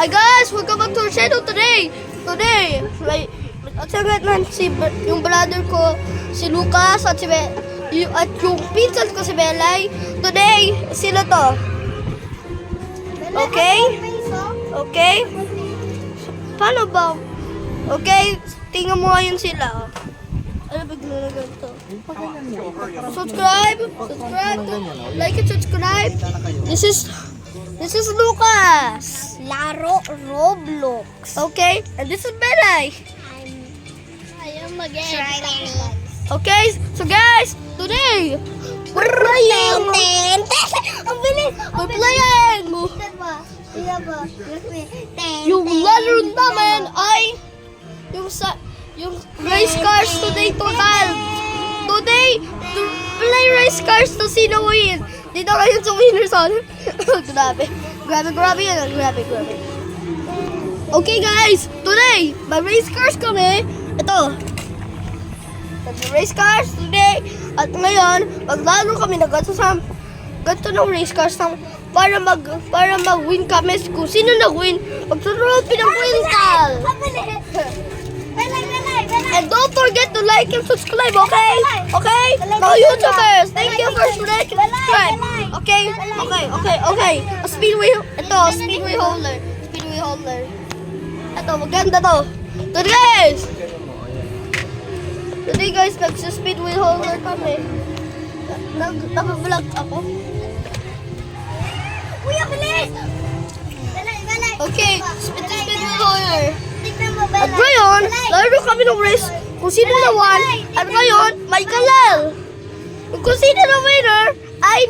Hi guys, welcome back to our channel today. At yung brother ko, si Lucas, at yung pinsan ko si Belay. Today, sila to. Okay? Okay? Paano ba? Okay, tingnan mo ngayon sila. Ano ba ginagawa to? Subscribe, like and subscribe. This is Lucas. Laro Roblox. Okay, and this is Belay. I'm mag-e-exercise. Okay, so guys, today we're playing. Ang bilis! We're playing. Yung laro namin ay yung race cars today total. Today, to play race cars to sino win. Dito kayo sa winner zone. Grabe yun. Grabe. Okay guys, today, may race cars kami. Ito. Race cars today. At ngayon, maglaro kami na ganito ng race cars para mag-win kami. Kung sino nag-win, magturupi ng quintal. And don't forget to like and subscribe, okay? Okay? Mga YouTubers, thank you for like and subscribe. Okay? A speedway holder. Ito, maganda to. Today guys, nagsa-speedway holder kami. Nag-vlog ako. Uy, ang bilis! Okay, speedway holder. At ngayon, laro kami ng race kung sino na-won. At ngayon, may kalal. Kung sino na winner ay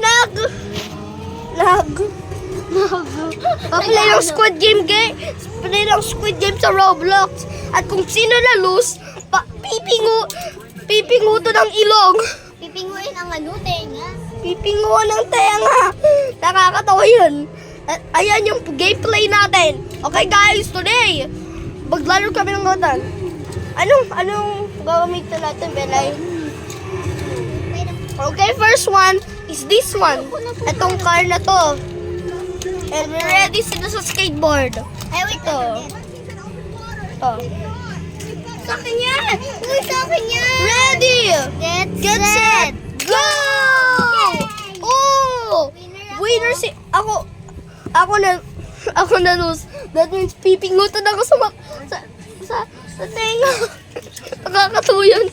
play ng Squid Game sa Roblox. At kung sino na lose, pipinguto ng ilong. Pipinguin ang tenga. Pipinguan ng tenga. Nakakatawa yun. At ayan yung gameplay natin. Okay guys, today, maglaro kami ng gotan. Anong gagamitin natin, Belay? Okay, first one is this one. Itong car na to. And we're ready sila sa skateboard. Ay, wait. Ito. Sa akin yan! Uy, sa akin yan! Ready! Get set! Go! Oh! Winner si... Ako na lose. That means pipingutan ako sa tenga. Nakakatuwa yun.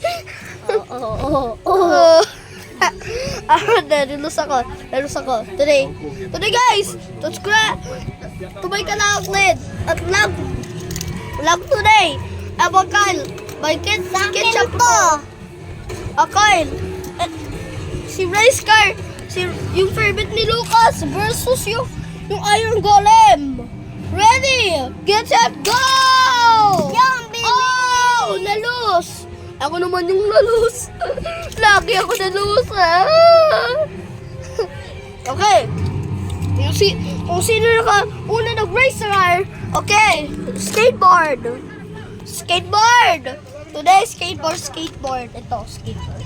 Lose ako. Today guys, subscribe. Tumay ka na at vlog today. Kyle, by Ketchup to. Kyle, si Race Car, yung favorite ni Lucas versus yung Iron Golem. Ready? Get set, go! Oh, nalose. Ako naman yung nalose. Lagi ako nalose, ha? Okay. Kung sino una nag-racer, okay. Skateboard. Today, skateboard. Ito, skateboard.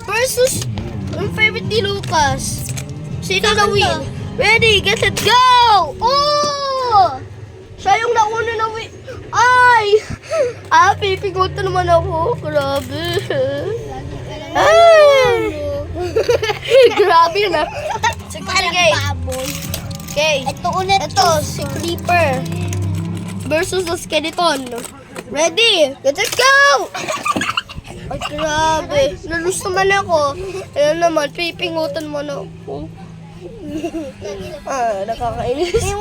Versus yung favorite ni Lucas. Sino na win? Ready, get set, go! Oh! Siya yung nauna na win. Ay! Pipingutan naman ako. Grabe. Grabe na. Okay. Ito, si Creeper versus the Skeleton. Ready? Get set, go! Ay, grabe. Nalus naman ako. Ayan naman, pipingutan mo na ako. Nakakainis.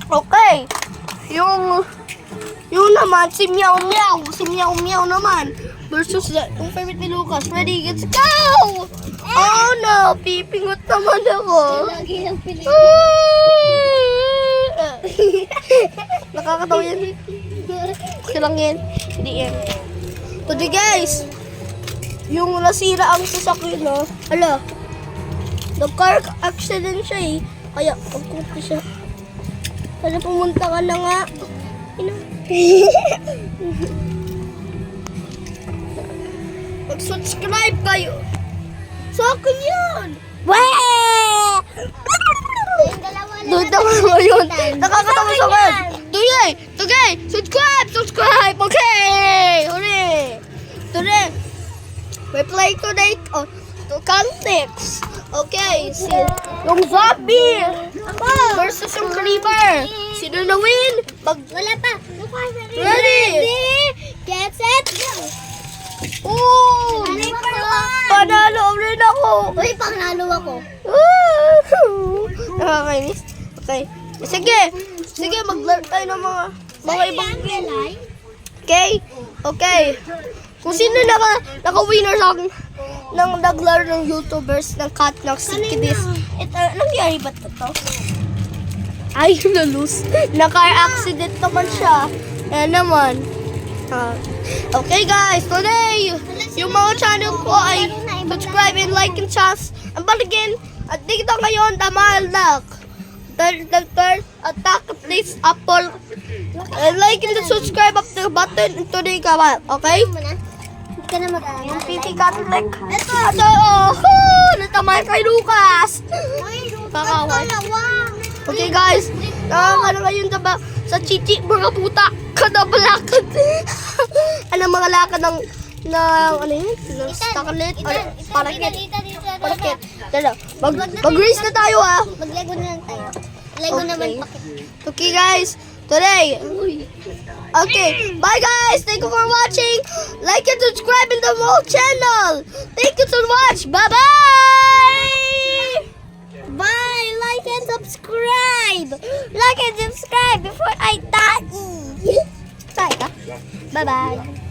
Okay. Yung naman, si Meow Meow naman. Versus yung favorite ni Lucas. Ready, get go! Oh no, pipingot naman ako. Nakakatawa yan. Okay lang yan. Hindi yan. Today guys, yung nasira ang sasakyan, no? Ala, nag-car accident siya eh. Kaya, pagkupi siya. Kaya pumunta ka na nga. Mag-subscribe kayo. Sa akin yun! Weh! Yung dalawa Doon na ngayon. Nakakatawa sa ngayon. Today, subscribe. Okay. Today, we play today to Context. Okay, yung zombie versus yung creeper. Sino na win? Wala pa. Ready? Get set, go. Oh! Panalo rin ako. Uy, panalo ako. Nakakainis. Okay. Sige, maglaro tayo ng mga ibang game. Okay. Kung sino naka-winner ng naglaro ng YouTubers ng cat ng Sikidis. Ito, nangyari ba ito? Ay, na-lose. Naka-car accident naman siya. Ayan naman. Okay guys, today, yung mga channel ko ay subscribe and like and chance ang baligin. At dito ngayon, Damalak. Attack please Apple. Like and subscribe up the button and today ka ba? Okay? Hindi ka na mag-aaral. Yung PT Catholic. Ito, natamay kay Lucas. Kakaway. Okay guys, nakakala ngayon sa chichi mga puta. Kadabalakad. Mga lakad ng ano yun? Ng stocklet or parakit. Parakit. Mag-race na tayo ha. Mag-lego na lang tayo. Lego naman pakit. Okay guys, today. Okay, bye guys. Thank you for watching. Like and subscribe in the whole channel. Thank you so much. Bye-bye. Bye! Like and subscribe! Like and subscribe before I die! Bye. Bye-bye.